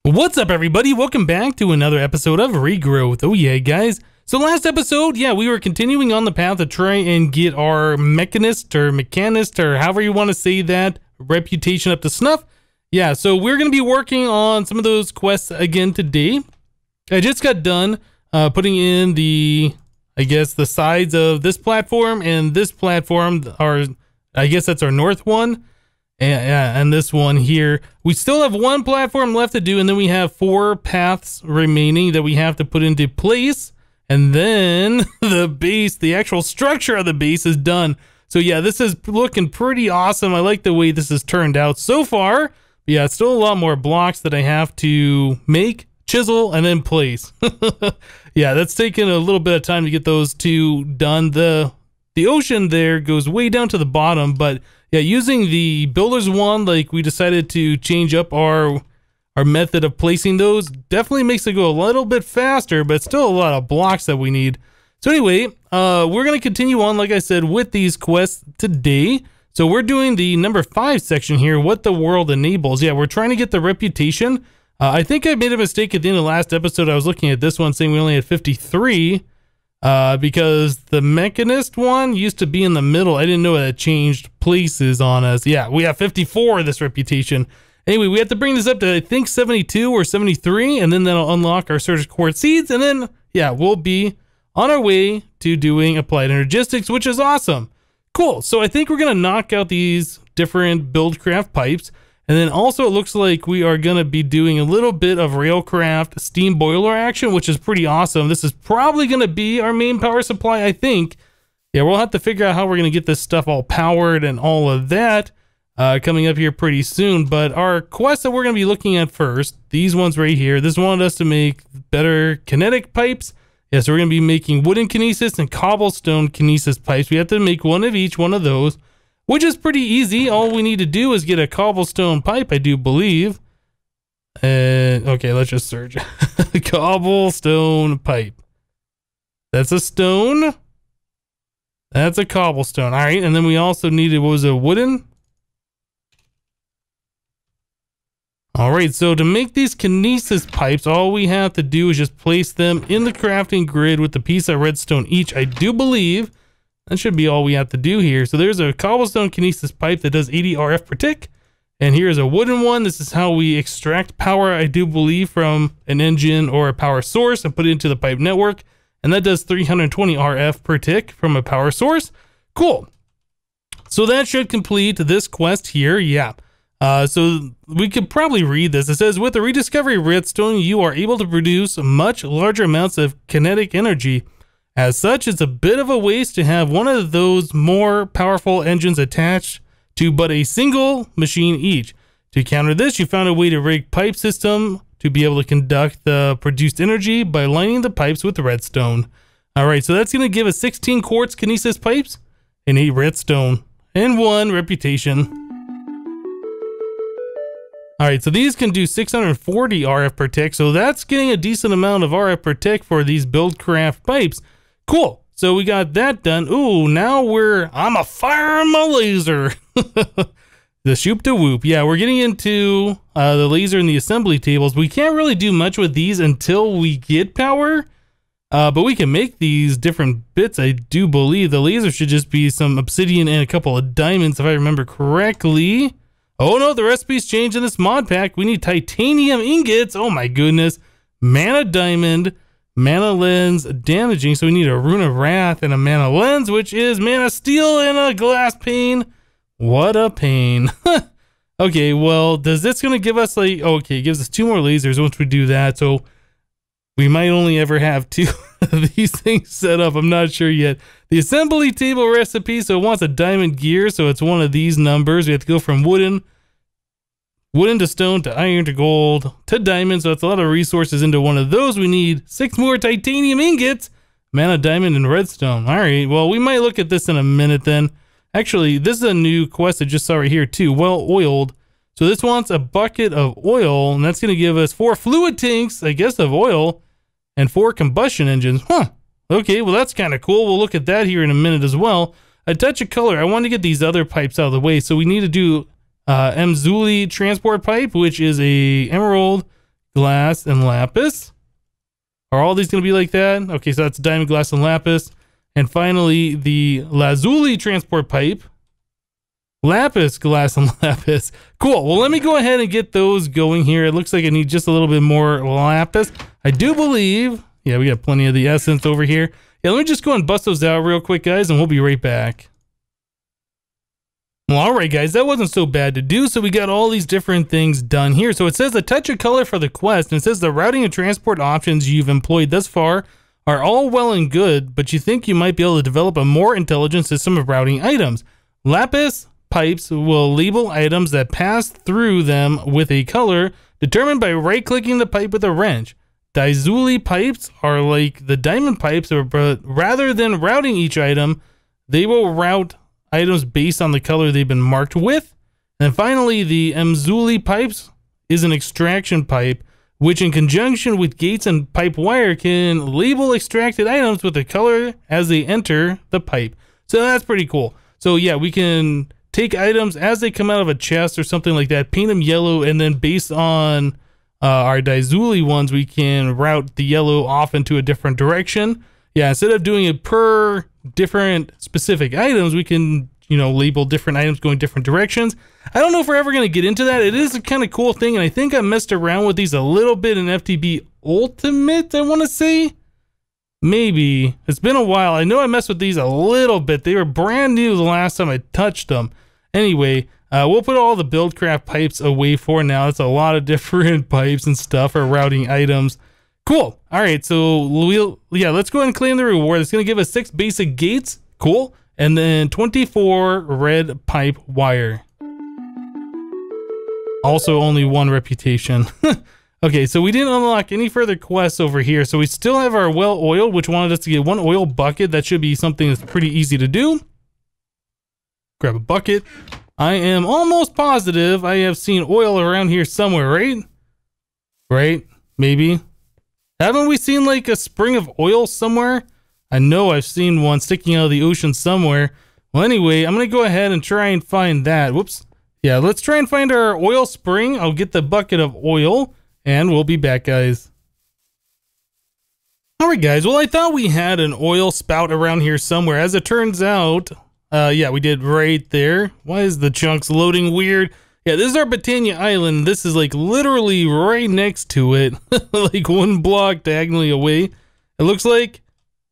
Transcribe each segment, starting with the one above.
What's up, everybody? Welcome back to another episode of Regrowth. Oh yeah, guys. So last episode, we were continuing on the path to try and get our mechanist or however you want to say that reputation up to snuff. Yeah, so we're going to be working on some of those quests again today. I just got done putting in the sides of this platform and this platform. I guess that's our north one. And this one here, we still have one platform left to do, and then we have 4 paths remaining that we have to put into place, and then the base, the actual structure of the base is done. So yeah, this is looking pretty awesome. I like the way this has turned out so far. But yeah, it's still a lot more blocks that I have to make, chisel, and then place. Yeah, that's taken a little bit of time to get those two done. The ocean there goes way down to the bottom, but yeah, using the builder's wand, like we decided to change up our method of placing those, definitely makes it go a little bit faster, but still a lot of blocks that we need. So anyway, we're going to continue on, like I said, with these quests today. So we're doing the number 5 section here, what the world enables. Yeah, we're trying to get the reputation. I think I made a mistake at the end of the last episode. I was looking at this one saying we only had 53. Because the mechanist one used to be in the middle. I didn't know it changed places on us. Yeah, we have 54 of this reputation. Anyway, we have to bring this up to, I think, 72 or 73, and then that'll unlock our certus quartz seeds, and then, yeah, we'll be on our way to doing applied energistics, which is awesome. Cool, so I think we're going to knock out these different buildcraft pipes, and then also it looks like we are going to be doing a little bit of railcraft steam boiler action, which is pretty awesome. This is probably going to be our main power supply, I think. Yeah, we'll have to figure out how we're going to get this stuff all powered and all of that coming up here pretty soon. But our quests that we're going to be looking at first, these ones right here, this wanted us to make better kinetic pipes. Yeah, so we're going to be making wooden kinesis and cobblestone kinesis pipes. We have to make one of each one of those, which is pretty easy. All we need to do is get a cobblestone pipe, I do believe. Okay, let's just search. Cobblestone pipe. That's a stone. That's a cobblestone. All right, and then we also needed, what was it, wooden? All right, so to make these kinesis pipes, all we have to do is just place them in the crafting grid with a piece of redstone each, I do believe. That should be all we have to do here. So there's a cobblestone kinesis pipe that does 80 RF per tick. And here's a wooden one. This is how we extract power, I do believe, from an engine or a power source and put it into the pipe network. And that does 320 RF per tick from a power source. Cool. So that should complete this quest here. Yeah. So we could probably read this. It says, with the rediscovery of redstone, you are able to produce much larger amounts of kinetic energy. As such, it's a bit of a waste to have one of those more powerful engines attached to but a single machine each. To counter this, you found a way to rig pipe system to be able to conduct the produced energy by lining the pipes with redstone. All right, so that's going to give us 16 quartz kinesis pipes and 8 redstone and 1 reputation. All right, so these can do 640 RF per tick, so that's getting a decent amount of RF per tick for these buildcraft pipes. Cool. So we got that done. Ooh, now I'm a fire my laser. The shoop to whoop. Yeah, we're getting into the laser and the assembly tables. We can't really do much with these until we get power. But we can make these different bits. I do believe the laser should just be some obsidian and a couple of diamonds, if I remember correctly. Oh no, the recipe's changed in this mod pack. We need titanium ingots. Oh my goodness. Mana diamond. Mana lens damaging, so we need a rune of wrath and a mana lens, which is mana steel and a glass pane. What a pain. Okay, well, does this gonna give us like, okay, it gives us 2 more lasers once we do that, so we might only ever have 2 of these things set up. I'm not sure yet. The assembly table recipe, so it wants a diamond gear, so it's one of these numbers. We have to go from wooden to stone to iron to gold to diamond, so that's a lot of resources into one of those. We need 6 more titanium ingots, mana diamond, and redstone. All right, well, we might look at this in a minute then. Actually, this is a new quest I just saw right here too, well oiled. So this wants a bucket of oil, and that's going to give us 4 fluid tanks, I guess, of oil, and 4 combustion engines. Huh, okay, well, that's kind of cool. We'll look at that here in a minute as well. A touch of color. I want to get these other pipes out of the way, so we need to do Mzuli transport pipe, which is a emerald glass, and lapis. Are all these going to be like that? Okay, so that's diamond, glass, and lapis. And finally, the lazuli transport pipe. Lapis, glass, and lapis. Cool. Well, let me go ahead and get those going here. It looks like I need just a little bit more lapis. I do believe... Yeah, we got plenty of the essence over here. Yeah, let me just go and bust those out real quick, guys, and we'll be right back. Well, all right, guys, that wasn't so bad to do. So we got all these different things done here. So it says a touch of color for the quest, and it says the routing and transport options you've employed thus far are all well and good, but you think you might be able to develop a more intelligent system of routing items. Lapis pipes will label items that pass through them with a color determined by right-clicking the pipe with a wrench. Lazuli pipes are like the diamond pipes, but rather than routing each item, they will route items based on the color they've been marked with. And finally, the Mzuli pipes is an extraction pipe, which in conjunction with gates and pipe wire can label extracted items with the color as they enter the pipe. So that's pretty cool. So yeah, we can take items as they come out of a chest or something like that, paint them yellow, and then based on our Lazuli ones, we can route the yellow off into a different direction. Yeah, instead of doing it per different specific items, we can, you know, label different items going different directions. I don't know if we're ever going to get into that. It is a kind of cool thing, and I think I messed around with these a little bit in FTB Ultimate, I want to say. Maybe. It's been a while. I know I messed with these a little bit. They were brand new the last time I touched them. Anyway, we'll put all the buildcraft pipes away for now. It's a lot of different pipes and stuff for routing items. Cool. All right, so let's go ahead and claim the reward. It's going to give us 6 basic gates. Cool. And then 24 red pipe wire. Also only 1 reputation. Okay, so we didn't unlock any further quests over here. So we still have our well oil, which wanted us to get 1 oil bucket. That should be something that's pretty easy to do. Grab a bucket. I am almost positive I have seen oil around here somewhere, right? Right? Maybe. Haven't we seen like a spring of oil somewhere? I know I've seen one sticking out of the ocean somewhere. Well, anyway, I'm going to go ahead and try and find that. Whoops. Yeah, let's try and find our oil spring. I'll get the bucket of oil and we'll be back, guys. All right, guys. Well, I thought we had an oil spout around here somewhere. As it turns out, yeah, we did right there. Why is the chunks loading weird? Yeah, this is our Britannia Island. This is like literally right next to it. Like 1 block diagonally away. It looks like.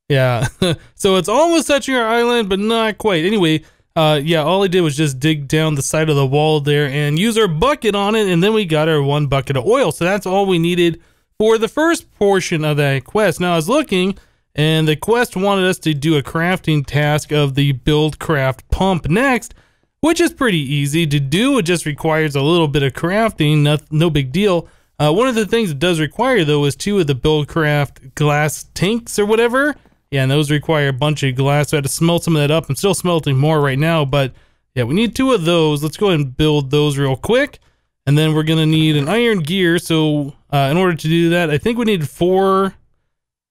Yeah. So it's almost touching our island, but not quite. Anyway, yeah, all I did was just dig down the side of the wall there and use our bucket on it. And then we got our 1 bucket of oil. So that's all we needed for the first portion of that quest. Now I was looking, and the quest wanted us to do a crafting task of the buildcraft pump next, which is pretty easy to do. It just requires a little bit of crafting, no big deal. One of the things it does require, though, is 2 of the buildcraft glass tanks or whatever. Yeah, and those require a bunch of glass, so I had to smelt some of that up. I'm still smelting more right now, but yeah, we need 2 of those. Let's go ahead and build those real quick. And then we're going to need an iron gear. So in order to do that, I think we need 4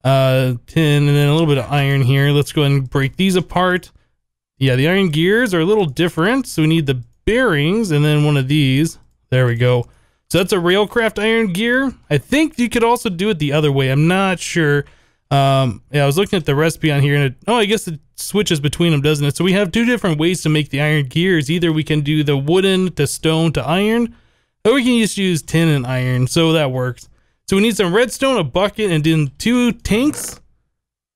tin and then a little bit of iron here. Let's go ahead and break these apart. Yeah, the iron gears are a little different. So we need the bearings and then one of these. There we go. So that's a railcraft iron gear. I think you could also do it the other way. I'm not sure. Yeah, I was looking at the recipe on here and I guess it switches between them, doesn't it? So we have 2 different ways to make the iron gears. Either we can do the wooden to stone to iron, or we can just use tin and iron. So that works. So we need some redstone, a bucket, and then 2 tanks.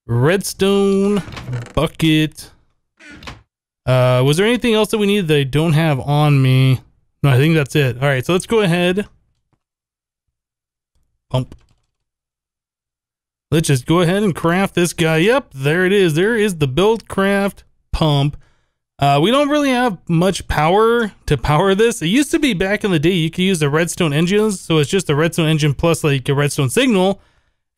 Redstone, bucket. Was there anything else that we needed that I don't have on me? No, I think that's it. All right, so let's go ahead. Pump. Let's just go ahead and craft this guy. Yep, there it is. There is the buildcraft pump. We don't really have much power to power this. It used to be back in the day you could use the redstone engines, so it's just a redstone engine plus like a redstone signal,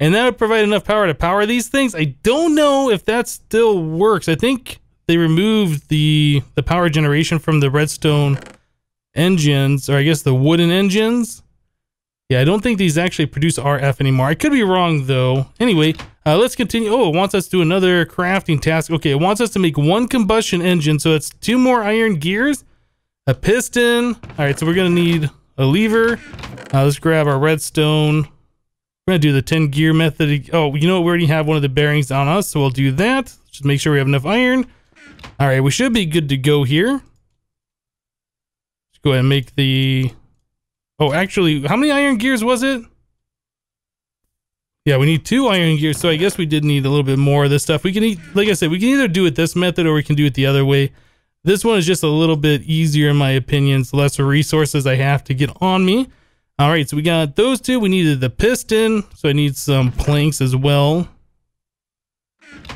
and that would provide enough power to power these things. I don't know if that still works. I think they removed the power generation from the redstone engines, or I guess the wooden engines. Yeah, I don't think these actually produce RF anymore. I could be wrong though. Anyway, let's continue. Oh, it wants us to do another crafting task. Okay, it wants us to make 1 combustion engine. So it's 2 more iron gears, a piston. All right, so we're gonna need a lever. Let's grab our redstone. We're gonna do the 10 gear method. Oh, you know what? We already have one of the bearings on us, so we'll do that. Just make sure we have enough iron. All right, we should be good to go here. Let's go ahead and make the... Oh, actually, how many iron gears was it? Yeah, we need 2 iron gears, so I guess we did need a little bit more of this stuff. We can, like I said, we can either do it this method or we can do it the other way. This one is just a little bit easier in my opinion. It's less resources I have to get on me. All right, so we got those 2. We needed the piston, so I need some planks as well.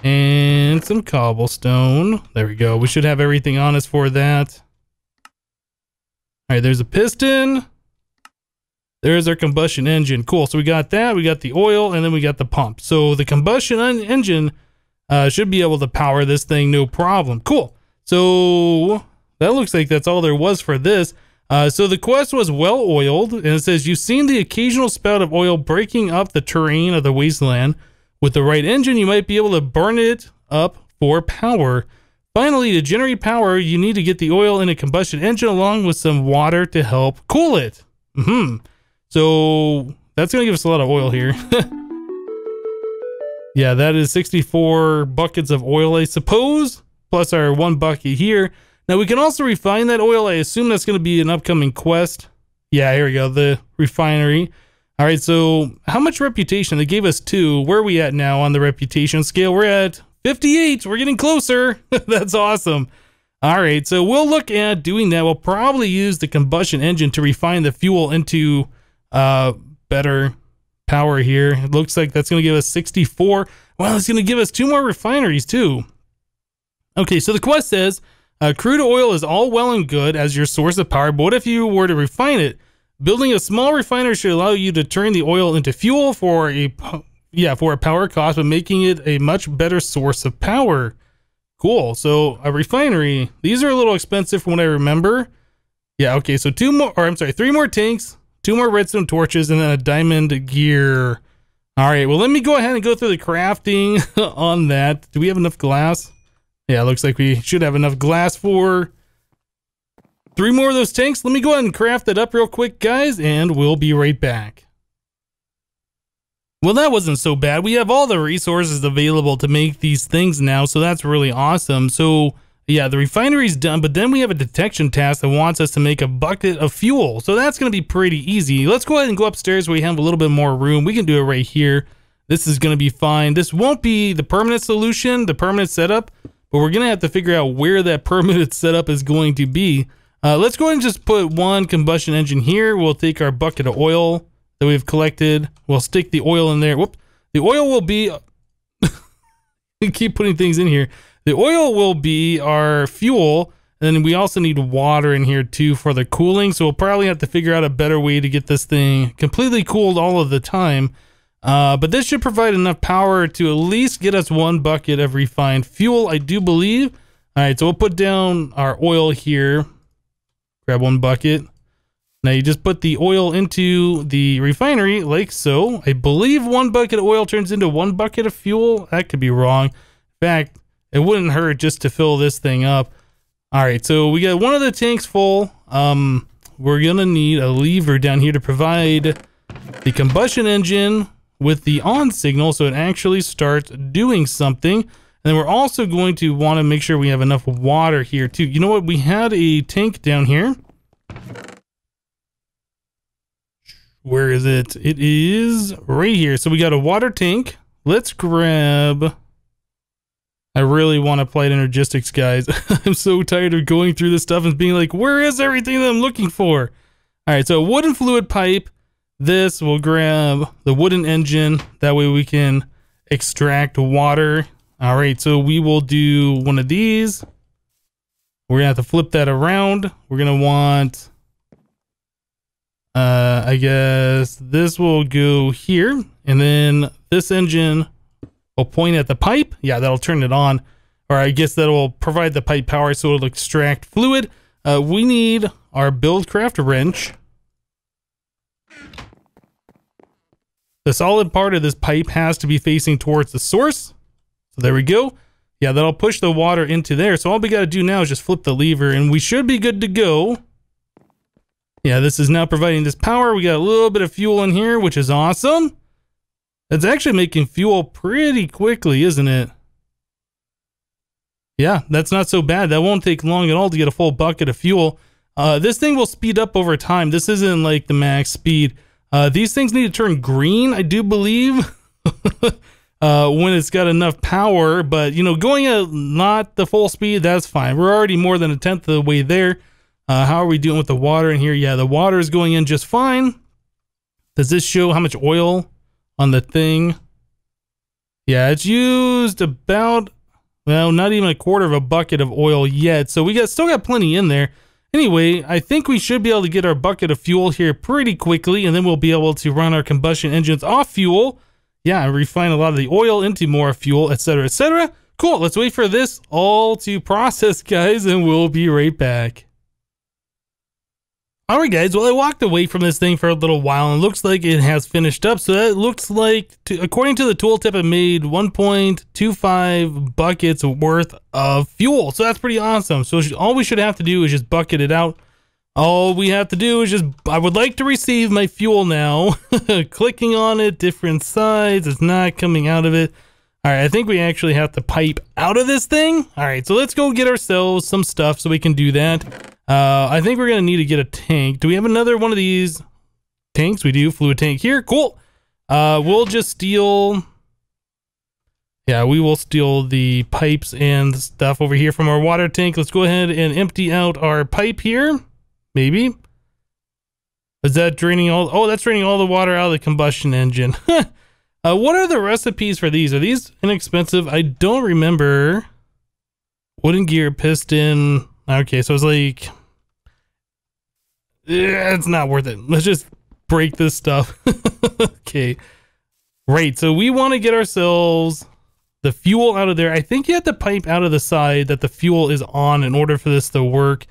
And some cobblestone. There we go. We should have everything on us for that. All right, there's a piston. There's our combustion engine. Cool. So we got that. We got the oil, and then we got the pump. So the combustion engine should be able to power this thing, no problem. Cool. So that looks like that's all there was for this. So the quest was well oiled, and it says you've seen the occasional spout of oil breaking up the terrain of the wasteland. With the right engine, you might be able to burn it up for power. Finally, to generate power, you need to get the oil in a combustion engine along with some water to help cool it. So that's going to give us a lot of oil here. Yeah, that is 64 buckets of oil, I suppose, plus our 1 bucket here. Now, we can also refine that oil. I assume that's going to be an upcoming quest. Yeah, here we go, the refinery. All right, so how much reputation? They gave us 2. Where are we at now on the reputation scale? We're at 58. We're getting closer. That's awesome. All right, so we'll look at doing that. We'll probably use the combustion engine to refine the fuel into better power here. It looks like that's going to give us 64. Well, it's going to give us 2 more refineries too. Okay, so the quest says crude oil is all well and good as your source of power, but what if you were to refine it? Building a small refinery should allow you to turn the oil into fuel for a power cost, but making it a much better source of power. Cool. So a refinery. These are a little expensive from what I remember. Yeah. Okay. So 3 more tanks, 2 more redstone torches, and then a diamond gear. All right. Well, let me go ahead and go through the crafting on that. Do we have enough glass? Yeah. It looks like we should have enough glass for 3 more of those tanks. Let me go ahead and craft that up real quick, guys, and we'll be right back. Well, that wasn't so bad. We have all the resources available to make these things now, so that's really awesome. So, yeah, the refinery's done, but then we have a detection task that wants us to make a bucket of fuel. So that's going to be pretty easy. Let's go ahead and go upstairs where we have a little bit more room. We can do it right here. This is going to be fine. This won't be the permanent solution, the permanent setup, but we're going to have to figure out where that permanent setup is going to be. Let's go ahead and just put 1 combustion engine here. We'll take our bucket of oil that we've collected. We'll stick the oil in there. Whoop. The oil will be... keep putting things in here. The oil will be our fuel. And then we also need water in here too for the cooling. So we'll probably have to figure out a better way to get this thing completely cooled all of the time. But this should provide enough power to at least get us 1 bucket of refined fuel, I do believe. All right, so we'll put down our oil here. Grab 1 bucket. Now you just put the oil into the refinery like so. I believe 1 bucket of oil turns into 1 bucket of fuel. That could be wrong. In fact, it wouldn't hurt just to fill this thing up. All right, so we got 1 of the tanks full. We're gonna need a lever down here to provide the combustion engine with the on signal so it actually starts doing something. And then we're also going to want to make sure we have enough water here too. You know what? We had a tank down here. Where is it? It is right here. So we got a water tank. Let's grab... I really want applied energistics, guys. I'm so tired of going through this stuff and being like, where is everything that I'm looking for? All right, so wooden fluid pipe. This, we'll grab the wooden engine. That way we can extract water. All right, so we will do 1 of these. We're gonna have to flip that around. We're gonna want, I guess this will go here. And then this engine will point at the pipe. Yeah, that'll turn it on. Or I guess that'll provide the pipe power so it'll extract fluid. We need our buildcraft wrench. The solid part of this pipe has to be facing towards the source. So there we go. Yeah, that'll push the water into there. So all we got to do now is just flip the lever and we should be good to go. Yeah, this is now providing this power. We got a little bit of fuel in here, which is awesome. It's actually making fuel pretty quickly, isn't it? Yeah, that's not so bad. That won't take long at all to get a full bucket of fuel. This thing will speed up over time. This isn't like the max speed. These things need to turn green, I do believe, when it's got enough power. But, you know, going at not the full speed, that's fine. We're already more than a tenth of the way there. How are we doing with the water in here? Yeah, the water is going in just fine. Does this show how much oil on the thing? Yeah, it's used about, well, not even a quarter of a bucket of oil yet. So we still got plenty in there. Anyway, I think we should be able to get our bucket of fuel here pretty quickly, and then we'll be able to run our combustion engines off fuel. Yeah, and refine a lot of the oil into more fuel, etc., etc. Cool, let's wait for this all to process, guys, and we'll be right back. Alright guys, well I walked away from this thing for a little while and it looks like it has finished up. So that looks like, according to the tooltip, it made 1.25 buckets worth of fuel. So that's pretty awesome. So all we should have to do is just bucket it out. All we have to do is just, I would like to receive my fuel now. Clicking on it, different sides, it's not coming out of it. Alright, I think we actually have to pipe out of this thing. Alright, so let's go get ourselves some stuff so we can do that. I think we're going to need to get a tank. Do we have another one of these tanks? We do. Fluid tank here. Cool. We'll just steal... Yeah, we will steal the pipes and stuff over here from our water tank. Let's go ahead and empty out our pipe here. Maybe. Is that draining all... Oh, that's draining all the water out of the combustion engine. What are the recipes for these? Are these inexpensive? I don't remember. Wooden gear, piston... Okay, so it's like... Yeah, it's not worth it. Let's just break this stuff. Okay. Right, so we want to get ourselves the fuel out of there. I think you have to pipe out of the side that the fuel is on in order for this to work.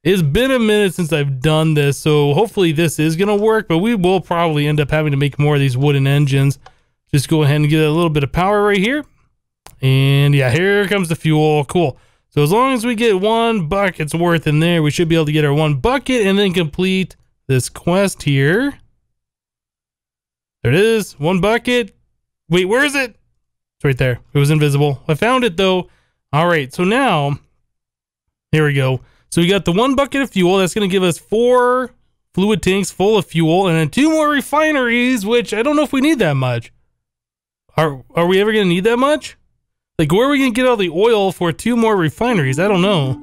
It's been a minute since I've done this, so hopefully this is going to work, but we will probably end up having to make more of these wooden engines. Just go ahead and get a little bit of power right here. And yeah, here comes the fuel. Cool. So as long as we get 1 bucket's worth in there, we should be able to get our 1 bucket and then complete this quest here. There it is, 1 bucket. Wait, where is it? It's right there. It was invisible. I found it though. All right, so now, here we go. So we got the 1 bucket of fuel. That's going to give us 4 fluid tanks full of fuel and then 2 more refineries, which I don't know if we need that much. Are we ever going to need that much? Like, where are we going to get all the oil for 2 more refineries? I don't know.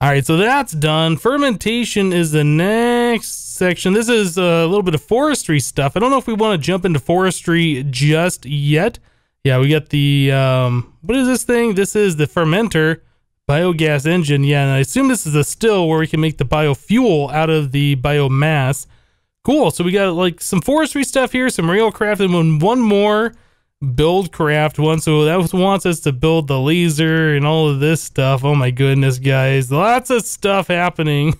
All right, so that's done. Fermentation is the next section. This is a little bit of forestry stuff. I don't know if we want to jump into forestry just yet. Yeah, we got the, what is this thing? This is the fermenter, biogas engine. Yeah, and I assume this is a still where we can make the biofuel out of the biomass. Cool, so we got like some forestry stuff here, some railcraft, and one more buildcraft one. So that wants us to build the laser and all of this stuff. Oh my goodness, guys, lots of stuff happening.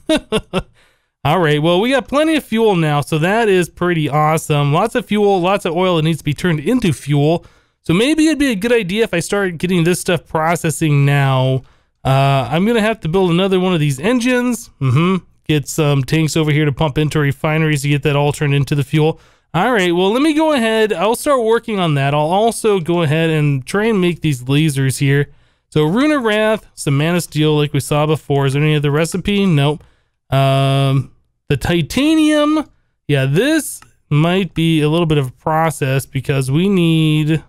All right, well, we got plenty of fuel now, so that is pretty awesome. Lots of fuel, lots of oil that needs to be turned into fuel. So maybe it'd be a good idea if I start getting this stuff processing now. I'm gonna have to build another one of these engines. Get some tanks over here to pump into refineries to get that all turned into the fuel. All right, well, let me go ahead. I'll start working on that. I'll also go ahead and try and make these lasers here. So Rune of Wrath, some mana steel like we saw before. Is there any other recipe? Nope. The titanium. Yeah, this might be a little bit of a process because we need...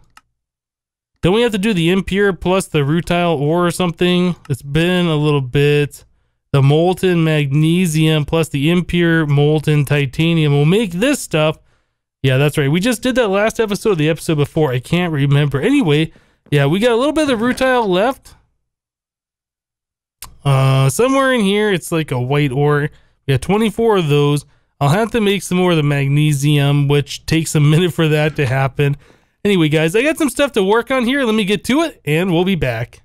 Don't we have to do the impure plus the rutile ore or something? It's been a little bit. The molten magnesium plus the impure molten titanium will make this stuff. Yeah, that's right. We just did that last episode, the episode before. I can't remember. Anyway, yeah, we got a little bit of the rutile left. Somewhere in here, it's like a white ore. We got 24 of those. I'll have to make some more of the magnesium, which takes a minute for that to happen. Anyway, guys, I got some stuff to work on here. Let me get to it, and we'll be back.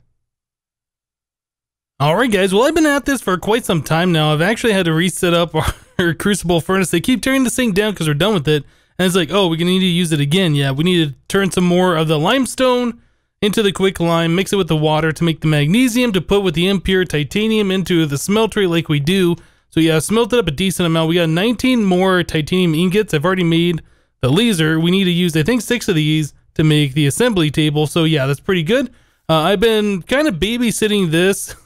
All right, guys. Well, I've been at this for quite some time now. I've actually had to reset up our crucible furnace. They keep tearing this thing down because we're done with it. And it's like, oh, we're going to need to use it again. Yeah, we need to turn some more of the limestone into the quick lime, mix it with the water to make the magnesium to put with the impure titanium into the smeltery like we do. So yeah, smelted up a decent amount. We got 19 more titanium ingots. I've already made the laser. We need to use, I think, 6 of these to make the assembly table. So yeah, that's pretty good. I've been kind of babysitting this,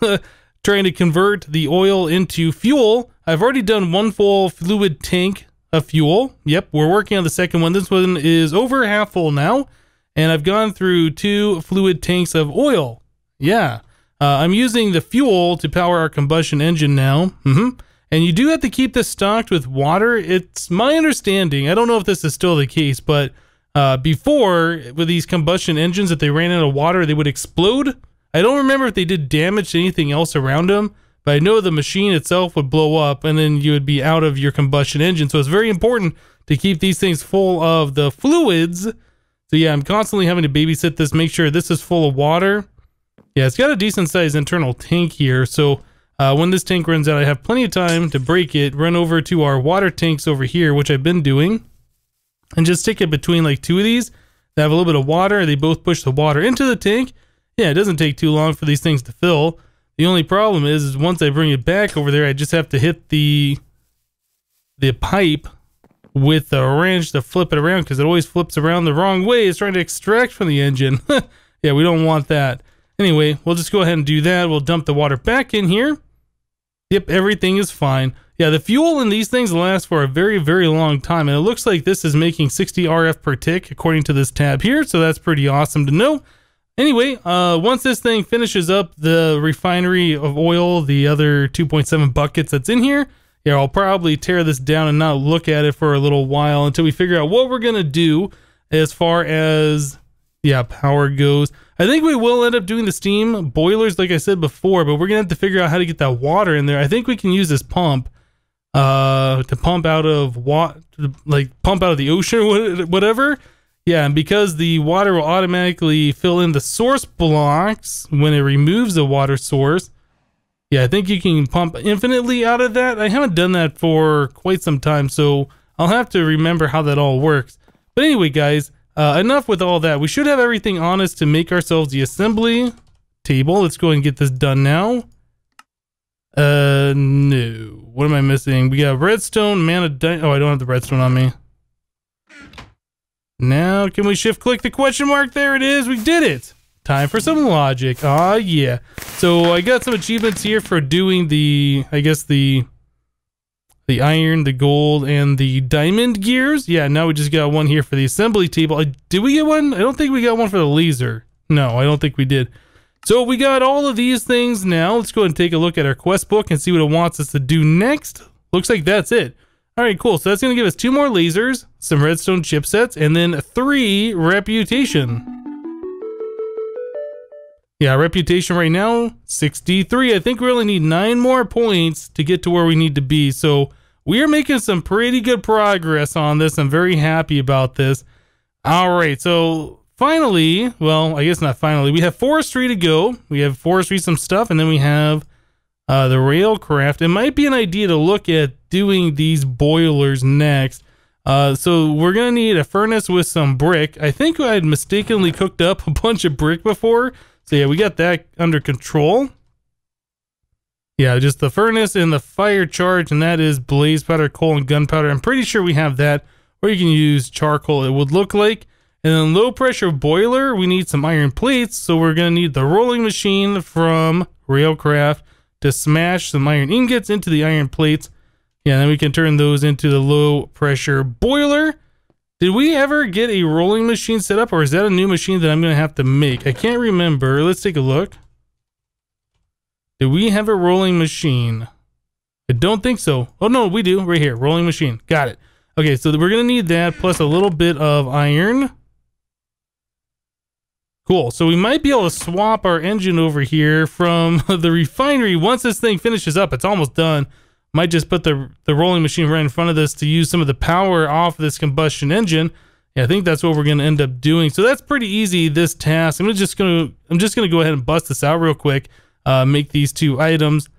trying to convert the oil into fuel. I've already done 1 full fluid tank of fuel. Yep, we're working on the second one. This one is over half full now. And I've gone through 2 fluid tanks of oil. Yeah, I'm using the fuel to power our combustion engine now. And you do have to keep this stocked with water. It's my understanding, I don't know if this is still the case, but before, with these combustion engines, if they ran out of water, they would explode. I don't remember if they did damage to anything else around them, but I know the machine itself would blow up and then you would be out of your combustion engine. So it's very important to keep these things full of the fluids. So yeah, I'm constantly having to babysit this, make sure this is full of water. Yeah, it's got a decent sized internal tank here. So when this tank runs out, I have plenty of time to break it, run over to our water tanks over here, which I've been doing, and just stick it between like 2 of these that have a little bit of water. They both push the water into the tank. Yeah, it doesn't take too long for these things to fill. The only problem is once I bring it back over there, I just have to hit the pipe with the wrench to flip it around, because it always flips around the wrong way. It's trying to extract from the engine. Yeah, we don't want that. Anyway, we'll just go ahead and do that. We'll dump the water back in here. Yep, everything is fine. Yeah, the fuel in these things lasts for a very, very long time. And it looks like this is making 60 RF per tick according to this tab here. So that's pretty awesome to know. Anyway, once this thing finishes up the refinery of oil, the other 2.7 buckets that's in here, yeah, I'll probably tear this down and not look at it for a little while until we figure out what we're going to do as far as, yeah, power goes. I think we will end up doing the steam boilers like I said before, but we're going to have to figure out how to get that water in there. I think we can use this pump to pump out of pump out of the ocean or whatever. Yeah, and because the water will automatically fill in the source blocks when it removes the water source. Yeah, I think you can pump infinitely out of that. I haven't done that for quite some time, so I'll have to remember how that all works. But anyway, guys, enough with all that. We should have everything on us to make ourselves the assembly table. Let's go ahead and get this done now. No. What am I missing? We got redstone, oh, I don't have the redstone on me. Now, can we shift click the question mark? There it is. We did it. Time for some logic. Ah, yeah. So I got some achievements here for doing the, I guess the iron, the gold, and the diamond gears. Yeah, now we just got one here for the assembly table. Did we get one? I don't think we got one for the laser. No, I don't think we did. So we got all of these things now. Let's go ahead and take a look at our quest book and see what it wants us to do next. Looks like that's it. All right, cool. So that's going to give us 2 more lasers, some redstone chipsets, and then 3 reputation. Yeah, reputation right now, 63. I think we only need 9 more points to get to where we need to be. So we are making some pretty good progress on this. I'm very happy about this. All right, so finally, well, I guess not finally, we have forestry to go. We have forestry, some stuff, and then we have the railcraft. It might be an idea to look at doing these boilers next. So we're gonna need a furnace with some brick. I think I had mistakenly cooked up a bunch of brick before, so yeah, we got that under control. Yeah, just the furnace and the fire charge, and that is blaze powder, coal, and gunpowder. I'm pretty sure we have that, or you can use charcoal, it would look like. And then low pressure boiler, we need some iron plates, so we're gonna need the rolling machine from railcraft to smash some iron ingots into the iron plates. Yeah, then we can turn those into the low pressure boiler. Did we ever get a rolling machine set up, or is that a new machine that I'm going to have to make? I can't remember. Let's take a look. Do we have a rolling machine? I don't think so. Oh, no, we do. Right here. Rolling machine. Got it. Okay, so we're going to need that plus a little bit of iron. Cool. So we might be able to swap our engine over here from the refinery. Once this thing finishes up, it's almost done. Might just put the rolling machine right in front of this to use some of the power off this combustion engine. Yeah, I think that's what we're going to end up doing. So that's pretty easy, this task. I'm just going to go ahead and bust this out real quick. Make these 2 items.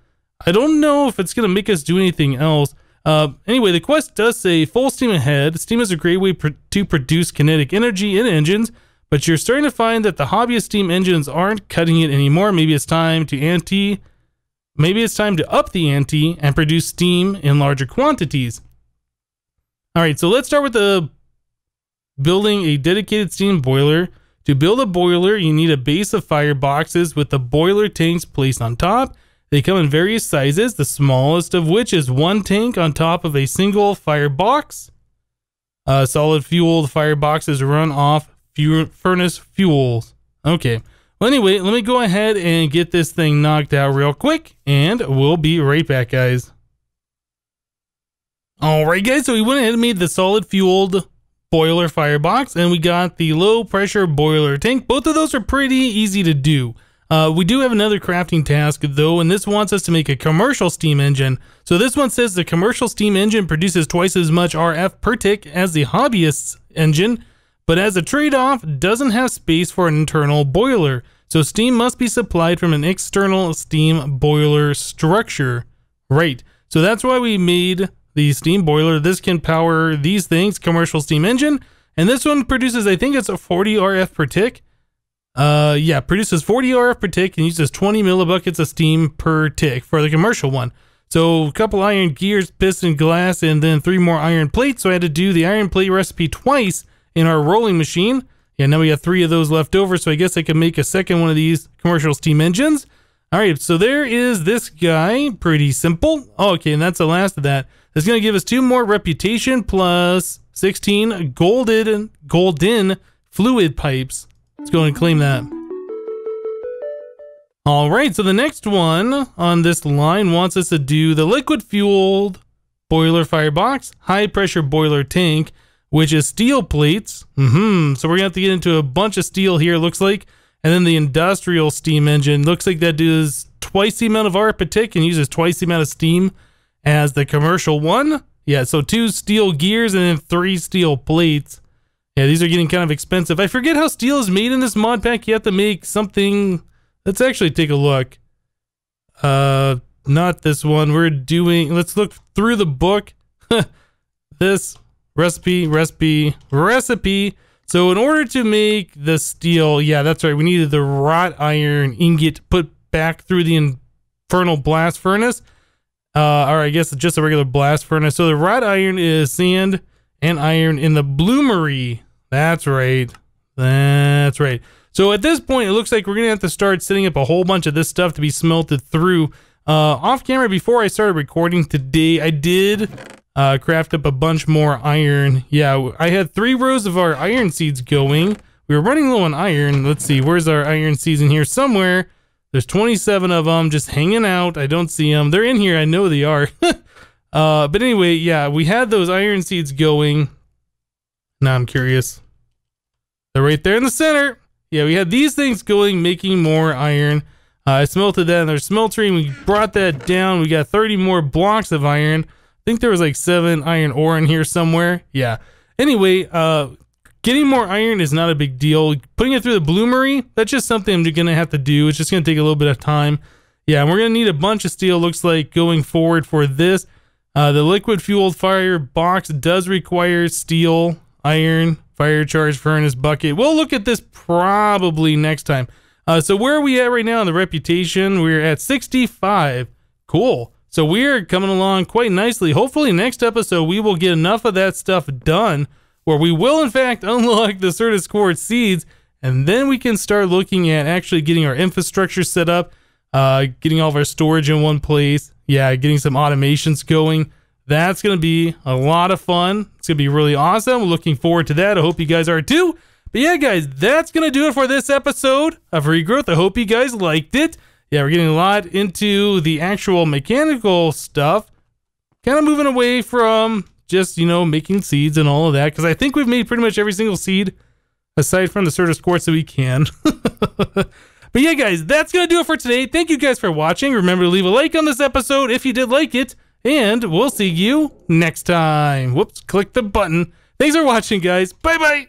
I don't know if it's going to make us do anything else. Anyway, the quest does say full steam ahead. Steam is a great way to produce kinetic energy in engines, but you're starting to find that the hobbyist steam engines aren't cutting it anymore. Maybe it's time to maybe it's time to up the ante and produce steam in larger quantities. All right, so let's start with building a dedicated steam boiler. To build a boiler, you need a base of fireboxes with the boiler tanks placed on top. They come in various sizes, the smallest of which is one tank on top of a single firebox. Solid fueled fireboxes run off furnace fuels. Okay, well anyway, let me go ahead and get this thing knocked out real quick, and we'll be right back, guys. Alright guys, so we went ahead and made the solid fueled boiler firebox, and we got the low pressure boiler tank. Both of those are pretty easy to do. We do have another crafting task though, and this wants us to make a commercial steam engine. So this one says the commercial steam engine produces twice as much RF per tick as the hobbyist's engine, but as a trade-off doesn't have space for an internal boiler. So steam must be supplied from an external steam boiler structure. Right, so that's why we made the steam boiler. This can power these things, commercial steam engine, and this one produces, I think it's a 40 RF per tick. Yeah, produces 40 RF per tick and uses 20 millibuckets of steam per tick for the commercial one. So a couple iron gears, piston, glass, and then 3 more iron plates. So I had to do the iron plate recipe twice in our rolling machine. Yeah, now we got 3 of those left over, so I guess I can make a second one of these commercial steam engines. All right, so there is this guy, pretty simple. Oh, okay, and that's the last of that. It's going to give us 2 more reputation plus 16 golden fluid pipes. Let's go and claim that. All right, so the next one on this line wants us to do the liquid fueled boiler firebox, high pressure boiler tank, which is steel plates. So we're going to have to get into a bunch of steel here, looks like. And then the industrial steam engine, looks like that does twice the amount of RF per tick and uses twice the amount of steam as the commercial one. Yeah, so 2 steel gears and then 3 steel plates. Yeah, these are getting kind of expensive. I forget how steel is made in this mod pack. You have to make something. Let's actually take a look. Not this one. Let's look through the book. This recipe. So in order to make the steel, yeah, that's right. We needed the wrought iron ingot put back through the infernal blast furnace. Or I guess it's just a regular blast furnace. So the wrought iron is sand and iron in the bloomery. That's right. That's right. So at this point, it looks like we're going to have to start setting up a whole bunch of this stuff to be smelted through. Off camera, before I started recording today, I did craft up a bunch more iron. Yeah, I had 3 rows of our iron seeds going. We were running low on iron. Let's see, where's our iron seeds in here? Somewhere. There's 27 of them just hanging out. I don't see them. They're in here. I know they are. But anyway, yeah, we had those iron seeds going. Now I'm curious. They're right there in the center. Yeah, we had these things going, making more iron. I smelted that in our smeltery. We brought that down. We got 30 more blocks of iron. I think there was like 7 iron ore in here somewhere. Yeah. Anyway, getting more iron is not a big deal. Putting it through the bloomery, that's just something I'm going to have to do. It's just going to take a little bit of time. Yeah, and we're going to need a bunch of steel, looks like, going forward for this. The liquid fueled fire box does require steel, iron, fire charge furnace bucket. We'll look at this probably next time. So where are we at right now in the reputation? We're at 65. Cool. So we're coming along quite nicely. Hopefully next episode we will get enough of that stuff done where we will in fact unlock the certus quartz seeds, and then we can start looking at actually getting our infrastructure set up, getting all of our storage in one place. Yeah, getting some automations going. That's going to be a lot of fun. It's going to be really awesome. We're looking forward to that. I hope you guys are too. But yeah, guys, that's going to do it for this episode of Regrowth. I hope you guys liked it. Yeah, we're getting a lot into the actual mechanical stuff. Kind of moving away from just, you know, making seeds and all of that. Because I think we've made pretty much every single seed aside from the certus quartz that we can. But yeah, guys, that's going to do it for today. Thank you guys for watching. Remember to leave a like on this episode if you did like it. And we'll see you next time. Whoops, click the button. Thanks for watching, guys. Bye-bye.